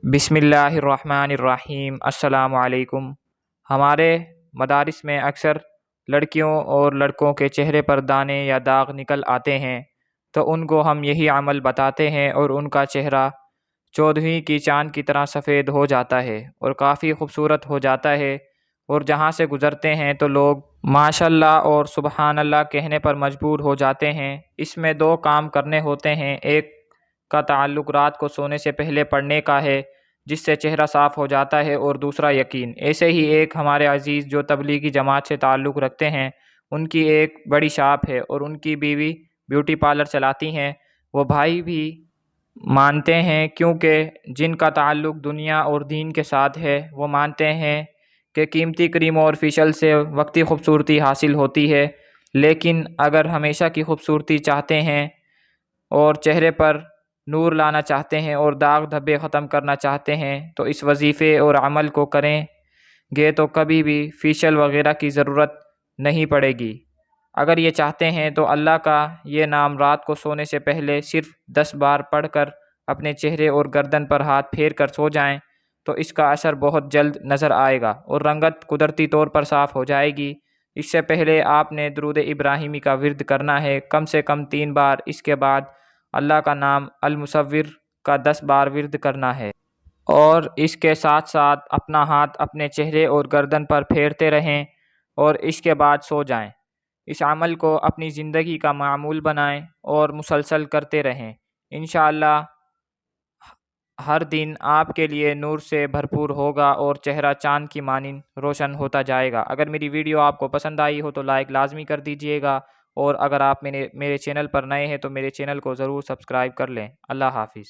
بسم اللہ الرحمن الرحیم۔ السلام علیکم۔ ہمارے مدارس میں اکثر لڑکیوں اور لڑکوں کے چہرے پر دانے یا داغ نکل آتے ہیں تو ان کو ہم یہی عمل بتاتے ہیں اور ان کا چہرہ چودھویں کی چاند کی طرح سفید ہو جاتا ہے اور کافی خوبصورت ہو جاتا ہے، اور جہاں سے گزرتے ہیں تو لوگ ماشاء اللہ اور سبحان اللہ کہنے پر مجبور ہو جاتے ہیں۔ اس میں دو کام کرنے ہوتے ہیں، ایک کا تعلق رات کو سونے سے پہلے پڑھنے کا ہے جس سے چہرہ صاف ہو جاتا ہے، اور دوسرا یقین۔ ایسے ہی ایک ہمارے عزیز جو تبلیغی جماعت سے تعلق رکھتے ہیں، ان کی ایک بڑی شاپ ہے اور ان کی بیوی بیوٹی پارلر چلاتی ہیں۔ وہ بھائی بھی مانتے ہیں، کیونکہ جن کا تعلق دنیا اور دین کے ساتھ ہے وہ مانتے ہیں کہ قیمتی کریموں اور فیشل سے وقتی خوبصورتی حاصل ہوتی ہے، لیکن اگر ہمیشہ کی خوبصورتی چاہتے ہیں اور چہرے پر نور لانا چاہتے ہیں اور داغ دھبے ختم کرنا چاہتے ہیں تو اس وظیفے اور عمل کو کریں گے تو کبھی بھی فیشل وغیرہ کی ضرورت نہیں پڑے گی۔ اگر یہ چاہتے ہیں تو اللہ کا یہ نام رات کو سونے سے پہلے صرف 10 بار پڑھ کر اپنے چہرے اور گردن پر ہاتھ پھیر کر سو جائیں تو اس کا اثر بہت جلد نظر آئے گا اور رنگت قدرتی طور پر صاف ہو جائے گی۔ اس سے پہلے آپ نے درود ابراہیمی کا ورد کرنا ہے کم سے کم 3 بار۔ اس کے بعد اللہ کا نام المصور کا 10 بار ورد کرنا ہے، اور اس کے ساتھ ساتھ اپنا ہاتھ اپنے چہرے اور گردن پر پھیرتے رہیں اور اس کے بعد سو جائیں۔ اس عمل کو اپنی زندگی کا معمول بنائیں اور مسلسل کرتے رہیں۔ انشاءاللہ ہر دن آپ کے لیے نور سے بھرپور ہوگا اور چہرہ چاند کی مانند روشن ہوتا جائے گا۔ اگر میری ویڈیو آپ کو پسند آئی ہو تو لائک لازمی کر دیجئے گا، اور اگر آپ میرے چینل پر نئے ہیں تو میرے چینل کو ضرور سبسکرائب کر لیں۔ اللہ حافظ۔